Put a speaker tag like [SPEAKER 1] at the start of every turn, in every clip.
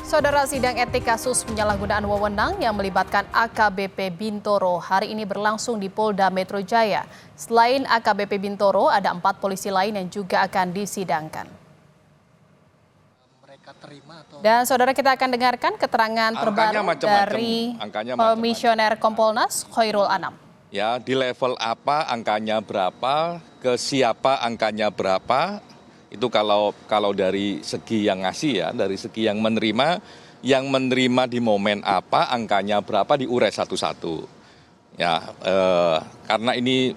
[SPEAKER 1] Saudara, sidang etik kasus penyalahgunaan wewenang yang melibatkan AKBP Bintoro hari ini berlangsung di Polda Metro Jaya. Selain AKBP Bintoro, ada 4 polisi lain yang juga akan disidangkan. Dan saudara, kita akan dengarkan keterangan terbaru dari Komisioner Kompolnas Khairul Anam.
[SPEAKER 2] Ya, di level apa angkanya berapa, ke siapa angkanya berapa, itu kalau dari segi yang ngasih ya, dari segi yang menerima di momen apa, angkanya berapa diurai satu-satu. Ya, karena ini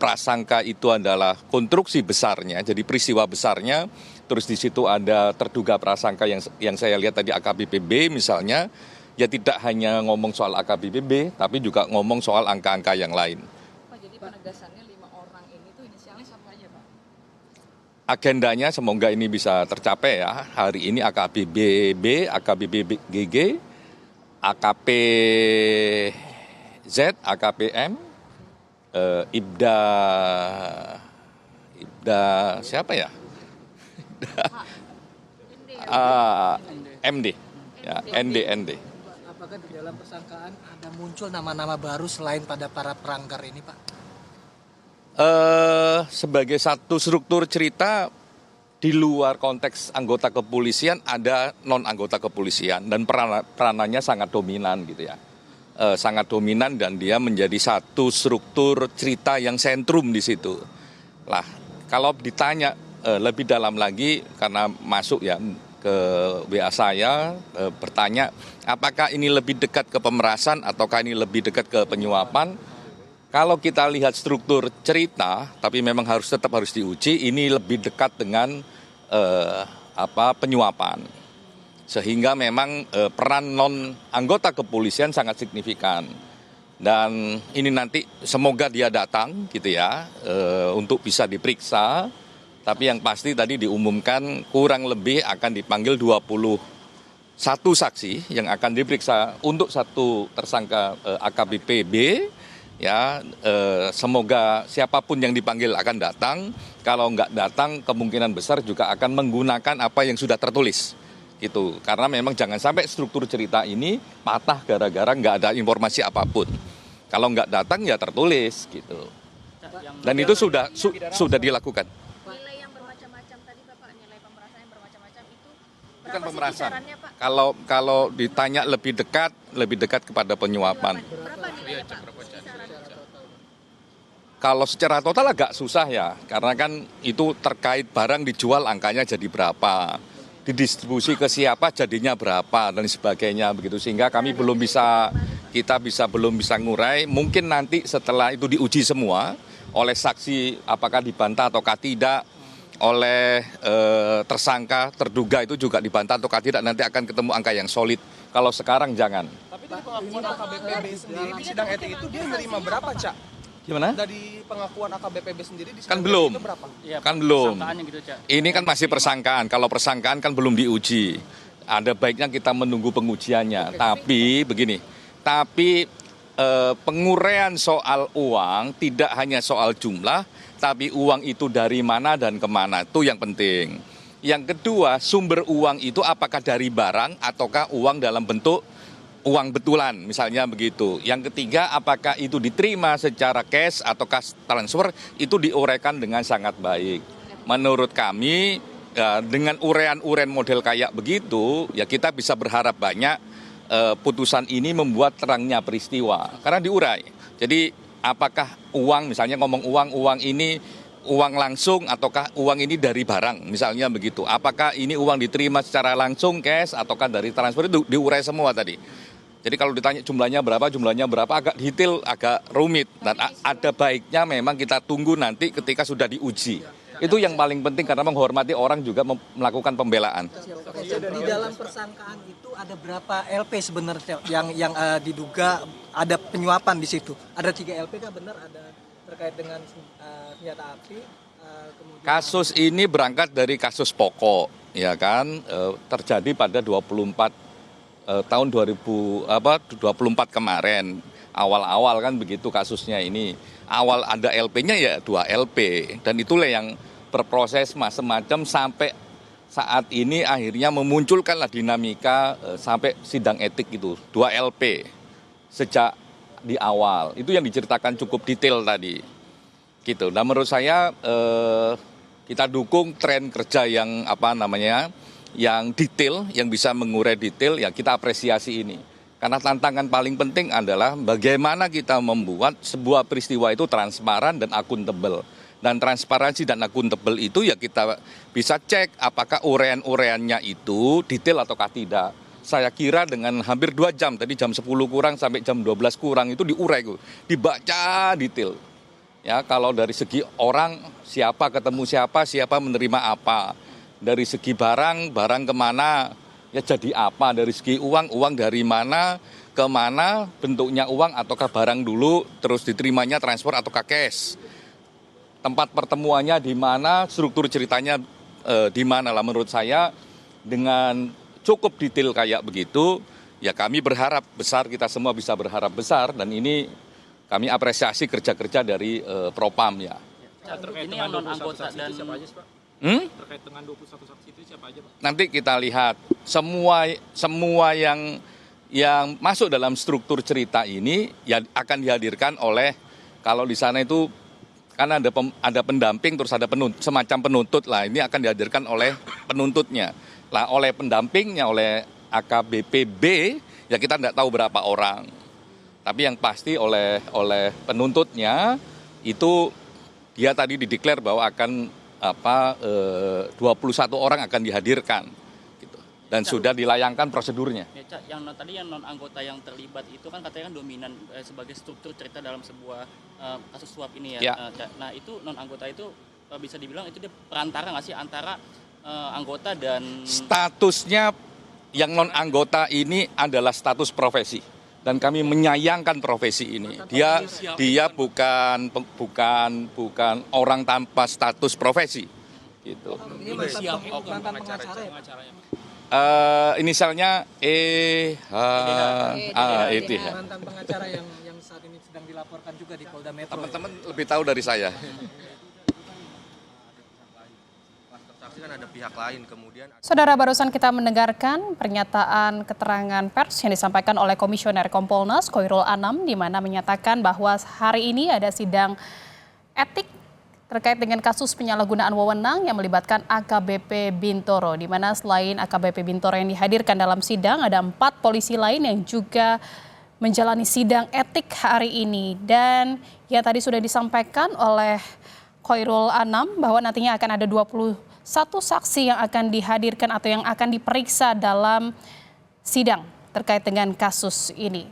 [SPEAKER 2] prasangka itu adalah konstruksi besarnya, jadi peristiwa besarnya, terus di situ ada terduga prasangka yang saya lihat tadi AKBP B misalnya, ya tidak hanya ngomong soal AKBP B, tapi juga ngomong soal angka-angka yang lain.
[SPEAKER 3] Pak, jadi penegasannya 5 orang ini tuh inisialnya siapa aja, Pak?
[SPEAKER 2] Agendanya semoga ini bisa tercapai ya. Hari ini AKBP B, AKBP GG, AKP Z, AKPM, Ibda siapa ya? MD, ya, ND.
[SPEAKER 4] Apakah di dalam persangkaan ada muncul nama-nama baru selain pada para pelanggar ini, Pak?
[SPEAKER 2] Sebagai satu struktur cerita di luar konteks anggota kepolisian ada non anggota kepolisian dan peranannya sangat dominan gitu ya, sangat dominan dan dia menjadi satu struktur cerita yang sentrum di situ. Lah kalau ditanya lebih dalam lagi karena masuk ya ke WA saya bertanya apakah ini lebih dekat ke pemerasan ataukah ini lebih dekat ke penyuapan. Kalau kita lihat struktur cerita, tapi memang tetap harus diuji, ini lebih dekat dengan penyuapan. Sehingga memang peran non anggota kepolisian sangat signifikan. Dan ini nanti semoga dia datang gitu ya, untuk bisa diperiksa. Tapi yang pasti tadi diumumkan kurang lebih akan dipanggil 21 saksi yang akan diperiksa untuk satu tersangka AKBP B. Ya, semoga siapapun yang dipanggil akan datang. Kalau nggak datang, kemungkinan besar juga akan menggunakan apa yang sudah tertulis, gitu. Karena memang jangan sampai struktur cerita ini patah gara-gara nggak ada informasi apapun. Kalau nggak datang ya tertulis, gitu. Dan itu sudah dilakukan.
[SPEAKER 3] Nilai yang bermacam-macam tadi, Bapak, nilai pemerasan yang bermacam-macam itu
[SPEAKER 2] Bukan
[SPEAKER 3] berapa
[SPEAKER 2] pemerasan.
[SPEAKER 3] sih kisarannya, Pak?
[SPEAKER 2] Kalau ditanya lebih dekat kepada penyuapan.
[SPEAKER 3] Berapa nilainya, Pak?
[SPEAKER 2] Kalau secara total agak susah ya, karena kan itu terkait barang dijual angkanya jadi berapa, didistribusi ke siapa jadinya berapa dan sebagainya begitu, sehingga kami belum bisa ngurai. Mungkin nanti setelah itu diuji semua oleh saksi apakah dibantah ataukah tidak, oleh tersangka terduga itu juga dibantah ataukah tidak, nanti akan ketemu angka yang solid. Kalau sekarang jangan.
[SPEAKER 5] Tapi dari pengakuan AKBP sendiri di sidang etik itu dia menerima berapa, Cak?
[SPEAKER 2] Gimana?
[SPEAKER 5] Dari pengakuan AKBP sendiri di
[SPEAKER 2] Kan
[SPEAKER 5] sidang
[SPEAKER 2] belum.
[SPEAKER 5] etik itu berapa?
[SPEAKER 6] Ya,
[SPEAKER 2] Kan belum.
[SPEAKER 6] gitu, Cak.
[SPEAKER 2] Ini kan masih persangkaan. Kalau persangkaan kan belum diuji. Ada baiknya kita menunggu pengujiannya. Tapi begini, penguraian soal uang tidak hanya soal jumlah, tapi uang itu dari mana dan kemana, itu yang penting. Yang kedua, sumber uang itu apakah dari barang ataukah uang dalam bentuk uang betulan, misalnya begitu. Yang ketiga, apakah itu diterima secara cash atau cash transfer, itu diuraikan dengan sangat baik. Menurut kami, dengan uraian model kayak begitu, ya kita bisa berharap banyak putusan ini membuat terangnya peristiwa. Karena diurai. Jadi, apakah uang, misalnya ngomong uang ini uang langsung ataukah uang ini dari barang, misalnya begitu. Apakah ini uang diterima secara langsung, cash, ataukah dari transfer, itu diurai semua tadi. Jadi kalau ditanya jumlahnya berapa agak detail, agak rumit. Dan ada baiknya memang kita tunggu nanti ketika sudah diuji. Itu yang paling penting karena menghormati orang juga melakukan pembelaan.
[SPEAKER 4] Di dalam persangkaan itu ada berapa LP sebenarnya yang diduga ada penyuapan di situ? Ada 3 LP kah benar ada terkait dengan senjata api?
[SPEAKER 2] Kasus ini berangkat dari kasus pokok, ya kan, terjadi pada 24 tahun 2024 kemarin, awal-awal kan begitu kasusnya ini. Awal ada LP-nya ya 2 LP, dan itulah yang berproses macam-macam sampai saat ini akhirnya memunculkanlah dinamika sampai sidang etik itu 2 LP sejak di awal. Itu yang diceritakan cukup detail tadi. Gitu. Nah, menurut saya kita dukung tren kerja yang yang detail, yang bisa mengurai detail, ya kita apresiasi ini. Karena tantangan paling penting adalah bagaimana kita membuat sebuah peristiwa itu transparan dan akuntabel. Dan transparansi dan akuntabel itu ya kita bisa cek apakah urean-ureannya itu detail ataukah tidak. Saya kira dengan hampir 2 jam, tadi jam 10 kurang sampai jam 12 kurang itu diurai, dibaca detail. Ya, kalau dari segi orang, siapa ketemu siapa menerima apa. Dari segi barang kemana, ya jadi apa. Dari segi uang dari mana, kemana, bentuknya uang ataukah barang dulu, terus diterimanya transfer ataukah cash. Tempat pertemuannya di mana, struktur ceritanya di mana lah. Menurut saya dengan cukup detail kayak begitu, ya kami berharap besar, kita semua bisa berharap besar, dan ini kami apresiasi kerja-kerja dari Propam ya.
[SPEAKER 6] Terkait ini yang non anggota dan
[SPEAKER 5] siapa aja, Pak? Terkait dengan 21 saksi itu siapa aja, Pak?
[SPEAKER 2] Nanti kita lihat semua yang masuk dalam struktur cerita ini ya akan dihadirkan oleh, kalau di sana itu kan ada pendamping, terus ada semacam penuntut lah, ini akan dihadirkan oleh penuntutnya. Lah oleh pendampingnya, oleh AKBP-B, ya kita tidak tahu berapa orang. Tapi yang pasti oleh penuntutnya itu dia tadi dideklar bahwa akan 21 orang akan dihadirkan. Gitu. Dan sudah dilayangkan prosedurnya.
[SPEAKER 6] Ya, Cak, yang tadi yang non anggota yang terlibat itu kan katanya kan dominan sebagai struktur cerita dalam sebuah kasus suap ini ya. Cak. Nah, itu non anggota itu bisa dibilang itu dia perantara nggak sih antara anggota dan
[SPEAKER 2] statusnya yang non anggota ini adalah status profesi. Dan kami menyayangkan profesi ini. Dia bukan orang tanpa status profesi. Gitu.
[SPEAKER 4] Ini mantan pengacara ya?
[SPEAKER 2] Inisialnya ETH.
[SPEAKER 4] Mantan pengacara yang saat ini sedang dilaporkan juga di Polda Metro.
[SPEAKER 2] Teman-teman lebih tahu dari saya.
[SPEAKER 5] Kan ada pihak lain, kemudian
[SPEAKER 1] Saudara, barusan kita mendengarkan pernyataan keterangan pers yang disampaikan oleh Komisioner Kompolnas Khoirul Anam, di mana menyatakan bahwa hari ini ada sidang etik terkait dengan kasus penyalahgunaan wewenang yang melibatkan AKBP Bintoro, di mana selain AKBP Bintoro yang dihadirkan dalam sidang, ada 4 polisi lain yang juga menjalani sidang etik hari ini. Dan ya tadi sudah disampaikan oleh Khoirul Anam bahwa nantinya akan ada 21 saksi yang akan dihadirkan atau yang akan diperiksa dalam sidang terkait dengan kasus ini.